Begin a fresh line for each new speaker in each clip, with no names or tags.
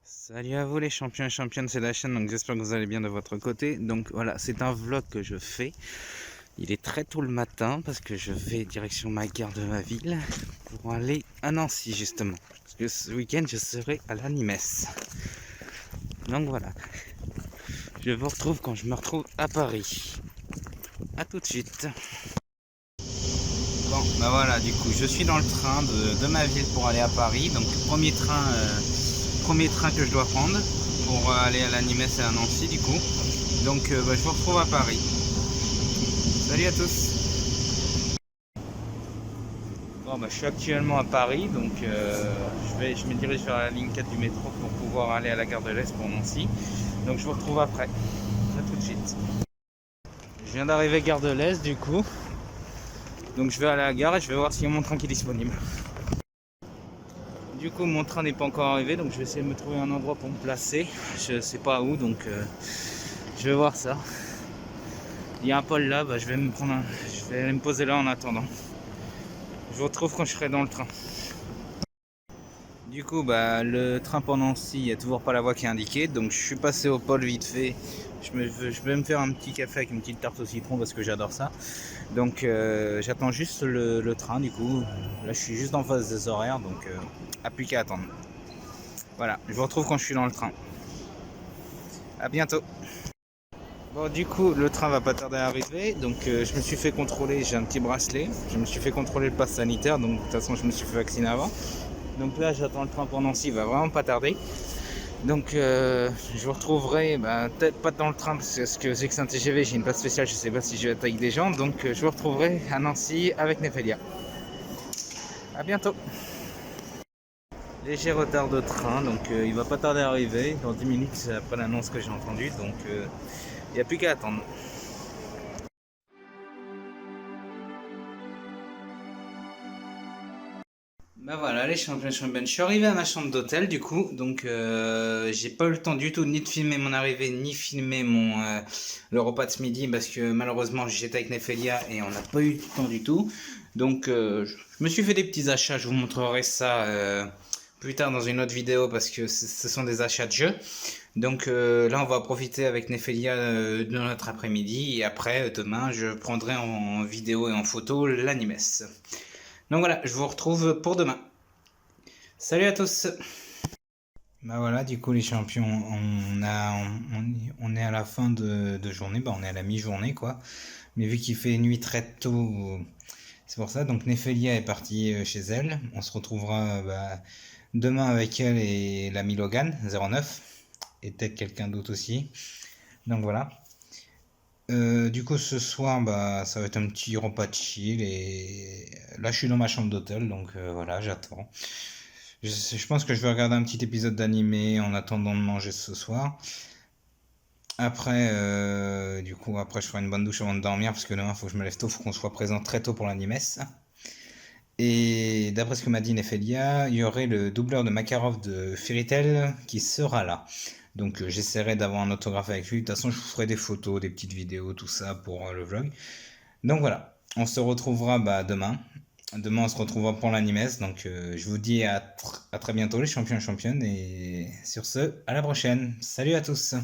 Salut à vous les champions et championnes, c'est la chaîne, donc j'espère que vous allez bien de votre côté. Donc voilà, c'est un vlog que je fais. Il est très tôt le matin parce que je vais direction ma gare de ma ville pour aller à Nancy justement. Parce que ce week-end je serai à l'Animesse. Donc voilà, je vous retrouve quand je me retrouve à Paris. A tout de suite. Bon, bah voilà, du coup je suis dans le train de ma ville pour aller à Paris. Donc premier train que je dois prendre pour aller à l'Animesse et à Nancy du coup. Donc je vous retrouve à Paris. Salut à tous. Bon, bah, je suis actuellement à Paris, donc je me dirige vers la ligne 4 du métro pour pouvoir aller à la gare de l'Est pour Nancy. Donc je vous retrouve après. À tout de suite. Je viens d'arriver gare de l'Est du coup. Donc je vais aller à la gare et je vais voir s'il y a mon train qui est disponible. Du coup mon train n'est pas encore arrivé, donc je vais essayer de me trouver un endroit pour me placer. Je sais pas où, donc je vais voir ça. Il y a un pôle là, bah, je vais aller me poser là en attendant. Je vous retrouve quand je serai dans le train. Du coup, bah, le train pour Nancy, il n'y a toujours pas la voie qui est indiquée, donc je suis passé au pôle vite fait. Je vais me faire un petit café avec une petite tarte au citron parce que j'adore ça. Donc j'attends juste le train du coup. Là je suis juste en face des horaires, donc plus qu'à attendre. Voilà, je vous retrouve quand je suis dans le train. A bientôt. Bon, du coup le train va pas tarder à arriver, donc je me suis fait contrôler, j'ai un petit bracelet. Je me suis fait contrôler le pass sanitaire, donc de toute façon je me suis fait vacciner avant. Donc là j'attends le train pour Nancy, il va vraiment pas tarder. Donc je vous retrouverai, peut-être pas dans le train parce que c'est un TGV, j'ai une place spéciale, je sais pas si je vais être avec des gens. Donc je vous retrouverai à Nancy avec Nephelia. A bientôt. Léger retard de train, donc il va pas tarder à arriver, dans 10 minutes après l'annonce que j'ai entendue, donc il n'y a plus qu'à attendre. Bah voilà les champions championnes, je suis arrivé à ma chambre d'hôtel du coup, donc j'ai pas eu le temps du tout ni de filmer mon arrivée ni filmer le repas de ce midi parce que malheureusement j'étais avec Nephelia et on n'a pas eu le temps du tout. Donc je me suis fait des petits achats, je vous montrerai ça plus tard dans une autre vidéo parce que ce sont des achats de jeux. Donc là on va profiter avec Nephelia de notre après-midi et après demain je prendrai en vidéo et en photo l'Animesse. Donc voilà, je vous retrouve pour demain. Salut à tous. Bah voilà, du coup les champions, on est à la fin de journée, bah on est à la mi-journée quoi. Mais vu qu'il fait nuit très tôt, c'est pour ça. Donc Nephelia est partie chez elle. On se retrouvera demain avec elle et l'ami Logan 09 et peut-être quelqu'un d'autre aussi. Donc voilà. Du coup ce soir ça va être un petit repas de chill et là je suis dans ma chambre d'hôtel donc voilà j'attends. Je pense que je vais regarder un petit épisode d'animé en attendant de manger ce soir. Après, du coup, après, je ferai une bonne douche avant de dormir parce que demain, il faut que je me lève tôt, il faut qu'on soit présent très tôt pour l'animesse. Et d'après ce que m'a dit Nephelia, il y aurait le doubleur de Makarov de Fairy Tail qui sera là. Donc, j'essaierai d'avoir un autographe avec lui. De toute façon, je vous ferai des photos, des petites vidéos, tout ça pour le vlog. Donc voilà, on se retrouvera demain. Demain, on se retrouvera pour l'Animesse. Donc, je vous dis à très bientôt, les champions et championnes. Et sur ce, à la prochaine. Salut à tous.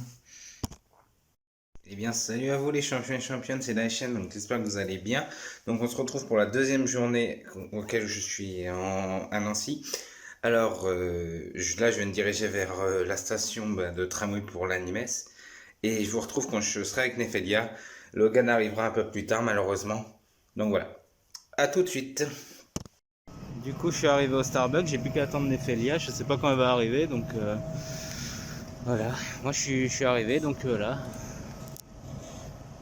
Eh bien, salut à vous, les champions et championnes. C'est la chaîne. Donc, j'espère que vous allez bien. Donc, on se retrouve pour la deuxième journée auquel je suis à Nancy. Alors, là, je vais me diriger vers la station de tramway pour l'Animesse. Et je vous retrouve quand je serai avec Nephelia. Logan arrivera un peu plus tard, malheureusement. Donc voilà. À tout de suite. Du coup, je suis arrivé au Starbucks, j'ai plus qu'à attendre Néphélia, je sais pas quand elle va arriver, donc voilà. Moi, je suis arrivé, donc là.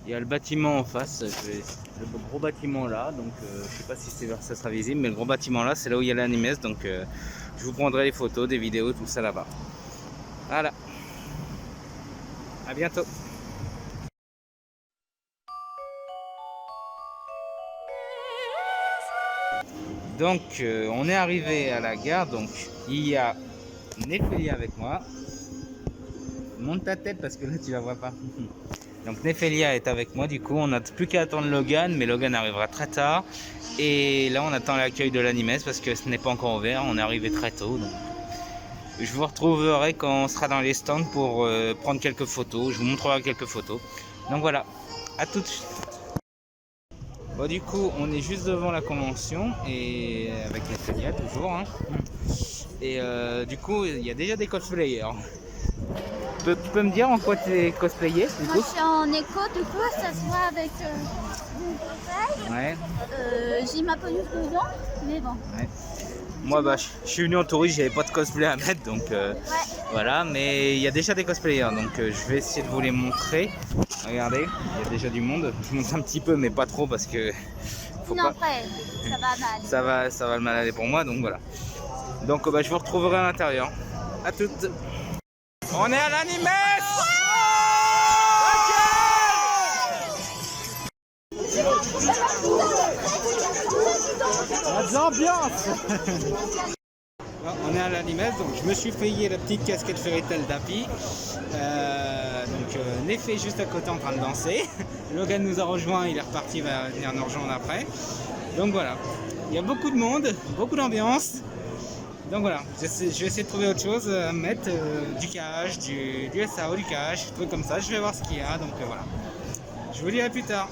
Il y a le bâtiment en face, le gros bâtiment là, donc je sais pas si ça sera visible, mais le gros bâtiment là, c'est là où il y a l'Animes, donc je vous prendrai des photos, des vidéos, tout ça là-bas. Voilà. À bientôt. Donc on est arrivé à la gare, donc il y a Néphélia avec moi. Monte ta tête parce que là tu la vois pas. Donc Néphélia est avec moi, du coup on n'a plus qu'à attendre Logan, mais Logan arrivera très tard. Et là on attend l'accueil de l'Animes parce que ce n'est pas encore ouvert, on est arrivé très tôt. Donc je vous retrouverai quand on sera dans les stands pour prendre quelques photos, je vous montrerai quelques photos. Donc voilà, à tout de suite. Bon, du coup on est juste devant la convention et avec Néphélia toujours. Hein. Et du coup il y a déjà des cosplayers. Tu peux me dire en quoi tu es cosplayé du coup?
Moi je suis en écho, du coup ça se voit avec mon portail.
Ouais.
J'ai ma peluche dedans, mais bon.
Ouais. Moi bah, je suis venu en touriste, j'avais pas de cosplay à mettre donc
Ouais.
voilà, mais il y a déjà des cosplayers donc je vais essayer de vous les montrer. Regardez, il y a déjà du monde. Je monte un petit peu mais pas trop parce que faut
Sinon
pas...
après, ça va mal.
ça va le mal aller pour moi donc voilà. Donc bah, je vous retrouverai à l'intérieur. À toutes. On est à l'Animes. L'ambiance. On est à l'Animes, donc je me suis payé la petite casquette Fairy Tail d'Happy. Néph juste à côté en train de danser. Logan nous a rejoint, il est reparti, il va venir nous rejoindre après. Donc voilà, il y a beaucoup de monde, beaucoup d'ambiance. Donc voilà, je vais essayer de trouver autre chose à mettre, du cash, du SAO, du cash, des trucs comme ça. Je vais voir ce qu'il y a, donc voilà. Je vous dis à plus tard.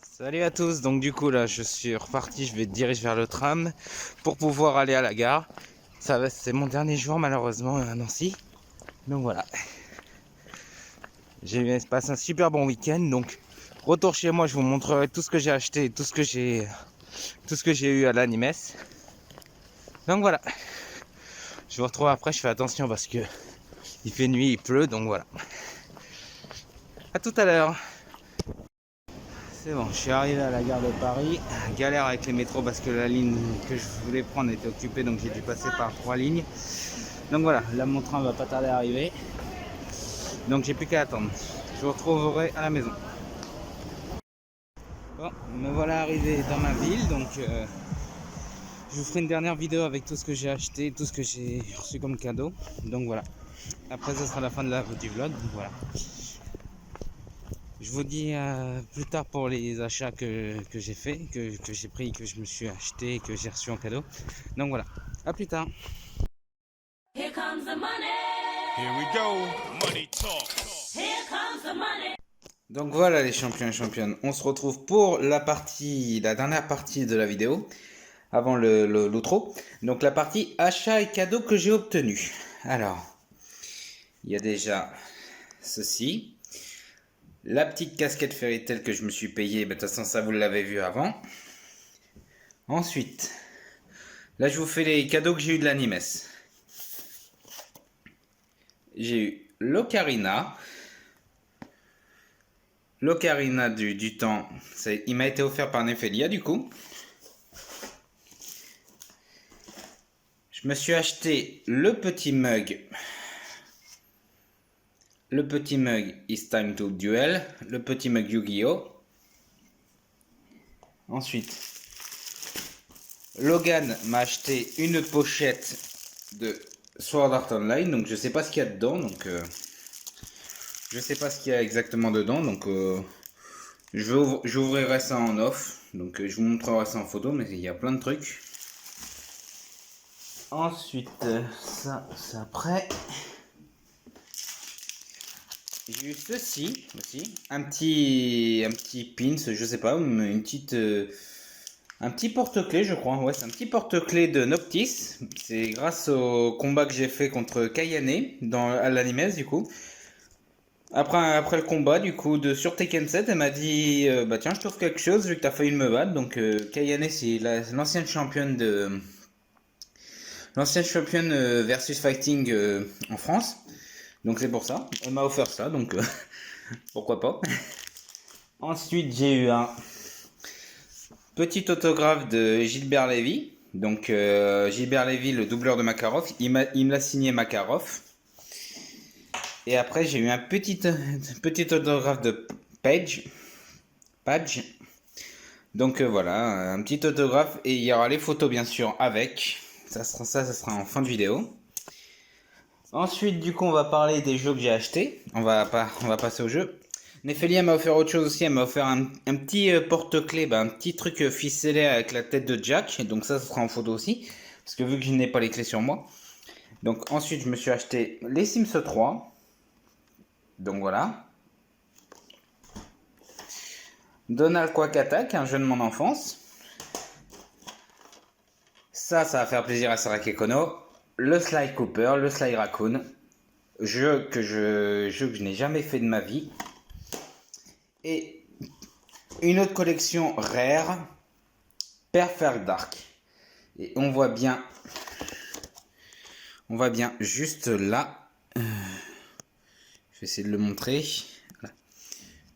Salut à tous, donc du coup là je suis reparti, je vais diriger vers le tram pour pouvoir aller à la gare. C'est mon dernier jour malheureusement à Nancy. Donc voilà. J'ai passé un super bon week-end, donc retour chez moi, je vous montrerai tout ce que j'ai acheté, tout ce que j'ai eu à l'Animes. Donc voilà. Je vous retrouve après, je fais attention parce que il fait nuit, il pleut, donc voilà. À tout à l'heure. C'est bon, je suis arrivé à la gare de Paris. Galère avec les métros parce que la ligne que je voulais prendre était occupée, donc j'ai dû passer par 3 lignes. Donc voilà, là mon train va pas tarder à arriver. Donc j'ai plus qu'à attendre. Je vous retrouverai à la maison. Bon, me voilà arrivé dans ma ville, donc je vous ferai une dernière vidéo avec tout ce que j'ai acheté, tout ce que j'ai reçu comme cadeau. Donc voilà. Après, ce sera la fin du vlog. Donc voilà. Je vous dis plus tard pour les achats que j'ai fait, que j'ai pris, que je me suis acheté, que j'ai reçu en cadeau. Donc voilà, à plus tard. Here comes the money. Here we go. Money talk. Here comes the money. Donc voilà les champions et championnes, on se retrouve pour la dernière partie de la vidéo, avant l'outro. Donc la partie achats et cadeaux que j'ai obtenus. Alors, il y a déjà ceci. La petite casquette Fairy Tail que je me suis payée, de toute façon ça vous l'avez vu avant. Ensuite, là je vous fais les cadeaux que j'ai eu de l'Animes. J'ai eu l'Ocarina, l'ocarina du temps. Il m'a été offert par Nephelia du coup. Je me suis acheté le petit mug. Le petit mug It's Time to Duel. Le petit mug Yu-Gi-Oh! Ensuite, Logan m'a acheté une pochette de Sword Art Online. Donc je sais pas ce qu'il y a dedans. Donc je sais pas ce qu'il y a exactement dedans. Donc j'ouvrirai ça en off. Donc je vous montrerai ça en photo. Mais il y a plein de trucs. Ensuite, ça c'est après. J'ai eu ceci aussi, un petit pins, je sais pas, une petite, un petit porte-clés je crois, ouais c'est un petit porte-clés de Noctis, c'est grâce au combat que j'ai fait contre Kayane à l'Animes du coup. Après le combat du coup sur Tekken 7, elle m'a dit bah tiens je t'offre quelque chose vu que t'as failli me battre, donc Kayane c'est l'ancienne championne versus fighting en France. Donc c'est pour ça, elle m'a offert ça, donc pourquoi pas. Ensuite j'ai eu un petit autographe de Gilbert Lévy. Donc Gilbert Lévy, le doubleur de Makarov, il me l'a signé Makarov. Et après j'ai eu un petit autographe de Page. Donc voilà, un petit autographe et il y aura les photos bien sûr avec. Ça sera en fin de vidéo. Ensuite, du coup, on va parler des jeux que j'ai achetés. On va passer au jeu. Nephelia m'a offert autre chose aussi. Elle m'a offert un petit porte-clés, un petit truc ficelé avec la tête de Jack. Donc ça sera en photo aussi. Parce que vu que je n'ai pas les clés sur moi. Donc ensuite, je me suis acheté les Sims 3. Donc voilà. Donald Quack Attack, un jeu de mon enfance. Ça va faire plaisir à Saraki Kono. Le Sly Cooper, le Sly Raccoon, jeu que je n'ai jamais fait de ma vie. Et une autre collection rare, Perfect Dark. Et on voit bien juste là. Je vais essayer de le montrer. Voilà.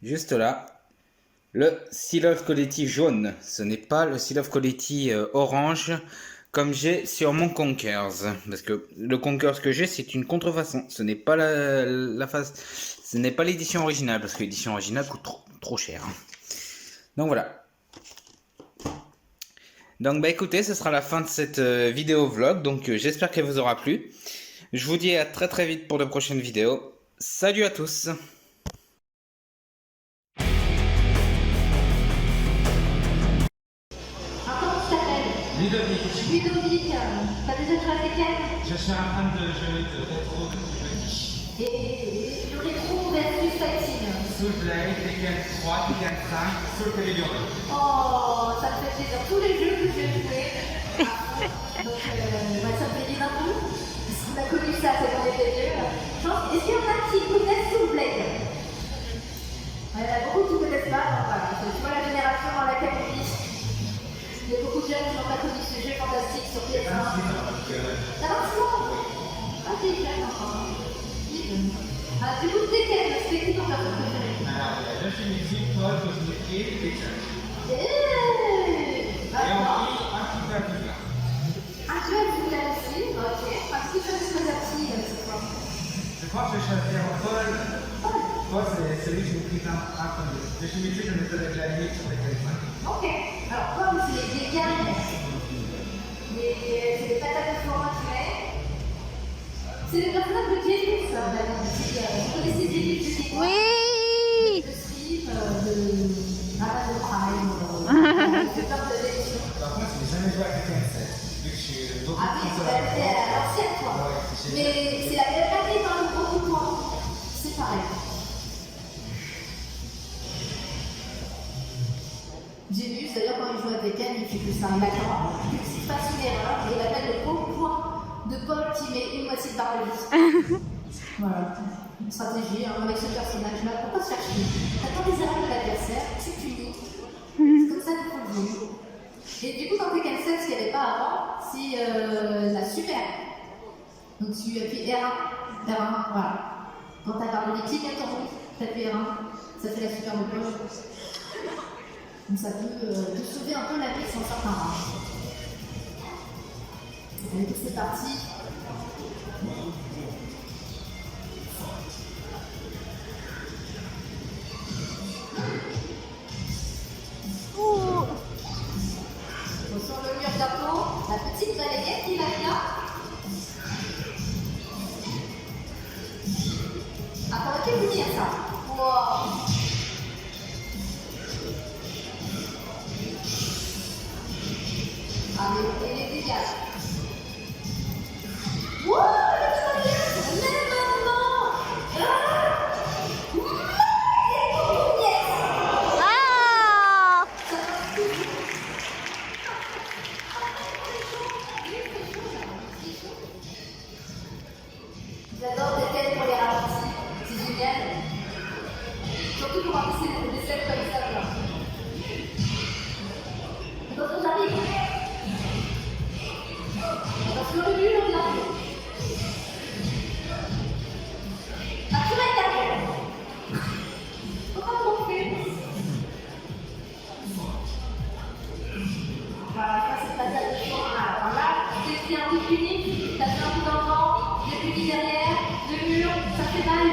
Juste là. Le Seal of Quality jaune. Ce n'est pas le Seal of Quality orange. Comme j'ai sur mon Conkers, parce que le Conkers que j'ai c'est une contrefaçon, ce n'est pas ce n'est pas l'édition originale, parce que l'édition originale coûte trop cher. Donc voilà. Donc bah écoutez, ce sera la fin de cette vidéo vlog, donc j'espère qu'elle vous aura plu. Je vous dis à très vite pour de prochaines vidéos. Salut à tous!
Ludovic, t'as déjà joué à Tekken?
Je suis un fan de jeux de rétro depuis petit.
Et le rétro versus fighting.
Soul Blade, Tekken 3, Tekken 5, Soul Calibur.
Oh, ça me fait plaisir. Tous les jeux que j'ai joués. Donc, ça me fait plaisir un peu. Parce qu'on a connu ça, c'est quand on était vieux. Est-ce qu'il y en a qui connaissent Soul Blade? Il y en a beaucoup qui ne connaissent pas. Donc, voilà, tu vois la génération dans laquelle on vit. Il y a beaucoup de jeunes qui n'ont pas connu ce jeu fantastique sur PS1. Ça va souvent? Ah, t'es jeune encore. Du coup, Tekken, c'est qui ton perso préféré?
Alors, la musique, Paul, Cosmic et Tekken.
Et
ensuite, un petit peu à tout là.
un jeu à tout là aussi, ok. Parce que je vais choisir qui cette fois?
Je crois que je vais choisir Paul. Paul, c'est celui que je maîtrise un peu mieux. Je suis maîtrise, je me faisais déjà limite sur Tekken 5.
Ok. Alors, comme c'est les guerriers, c'est des patates de forain qui mettent. C'est les personnages de Jésus, ça, d'accord. Vous connaissez Jésus, je sais quoi?
Oui.
De Steve, de Amazon Prime, de plein de l'émission.
Par contre, je n'ai jamais joué à Tekken 7. Vu que je suis beaucoup
Ah oui, tu l'as fait à l'ancienne, quoi. Mais c'est la même année dans le gros point. C'est pareil. Jésus, d'ailleurs, quand il joue à Tekken, il fait que c'est un macaron. S'il fasse une erreur, il appelle le gros point de Paul qui met une moitié de barre de vie. Voilà. Une stratégie avec ce personnage-là. Pourquoi se faire chier? T'attends les erreurs de l'adversaire, tu punis. C'est comme ça qu'il faut le jouer. Et du coup, dans Tekken 7, ce qu'il n'y avait pas avant, c'est la super. Donc tu appuies R1, voilà. Quand ta barre de vie clignote en rouge, tu appuies R1. Ça fait la superbe poche. Donc ça peut te sauver un peu la vie sans certains rats. Allez, c'est parti. Sur le mur bientôt, la petite balayette qui va bien. Ah, t'aurais pu vous dire ça. Wow. Allez, et les dégâts. Wouh, le balayette, mais maman.
Ah!
J'adore tes têtes pour les ralentis, c'est génial. Surtout pour ramasser des scènes comme ça, quoi. Attention, j'arrive. Attention, le mur, là. Ah, tu vas derrière. Faut pas tromper. Voilà, ça c'est pas ça de choix. Alors là, c'est un peu puni, t'as fait un peu dans le vent, il y a plus derrière, le mur, ça fait mal.